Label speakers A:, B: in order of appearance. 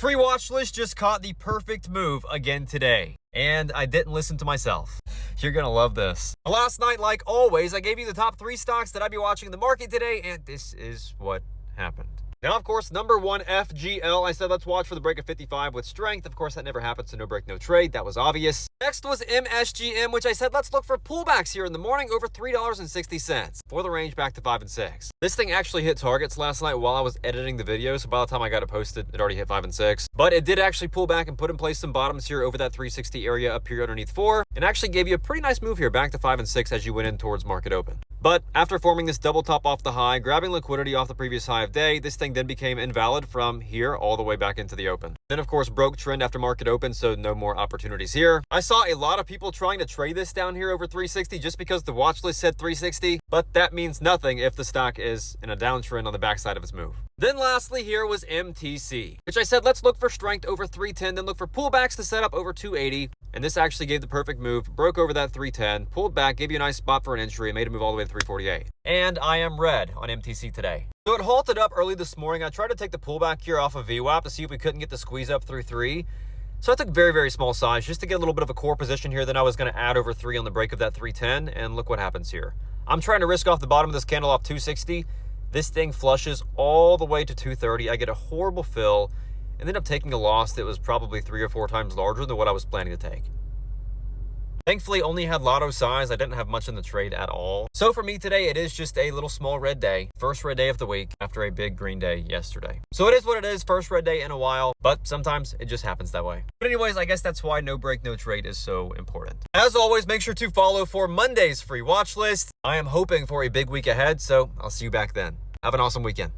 A: free watch list just caught the perfect move again today, and I didn't listen to myself. You're gonna love this. Last night, like always, I gave you the top 3 stocks that I'd be watching in the market today, and this is what happened. Now, of course, number 1, FGL. I said let's watch for the break of 55 with strength. Of course, that never happened, so no break, no trade. That was obvious. Next was MSGM, which I said let's look for pullbacks here in the morning over $3.60 for the range back to 5 and 6. This thing actually hit targets last night while I was editing the video, so by the time I got it posted, it already hit 5 and 6. But it did actually pull back and put in place some bottoms here over that 360 area up here underneath 4, and actually gave you a pretty nice move here back to 5 and 6 as you went in towards market open. But after forming this double top off the high, grabbing liquidity off the previous high of day, this thing then became invalid from here all the way back into the open. Then, of course, broke trend after market open, so no more opportunities here. I saw a lot of people trying to trade this down here over 360 just because the watch list said 360, but that means nothing if the stock is in a downtrend on the backside of its move. Then lastly here was MTC, which I said let's look for strength over 310, then look for pullbacks to set up over 280. And this actually gave the perfect move, broke over that 310, pulled back, gave you a nice spot for an entry, and made a move all the way to 348. And I am red on MTC today. So it halted up early this morning. I tried to take the pullback here off of VWAP to see if we couldn't get the squeeze up through 3. So I took very, very small size just to get a little bit of a core position here. Then I was going to add over 3 on the break of that 310, and look what happens here. I'm trying to risk off the bottom of this candle off 260. This thing flushes all the way to 230. I get a horrible fill and ended up taking a loss that was probably 3 or 4 times larger than what I was planning to take. Thankfully, only had lotto size. I didn't have much in the trade at all. So for me today, it is just a little small red day. First red day of the week after a big green day yesterday. So it is what it is. First red day in a while, but sometimes it just happens that way. But anyways, I guess that's why no break, no trade is so important. As always, make sure to follow for Monday's free watch list. I am hoping for a big week ahead, so I'll see you back then. Have an awesome weekend.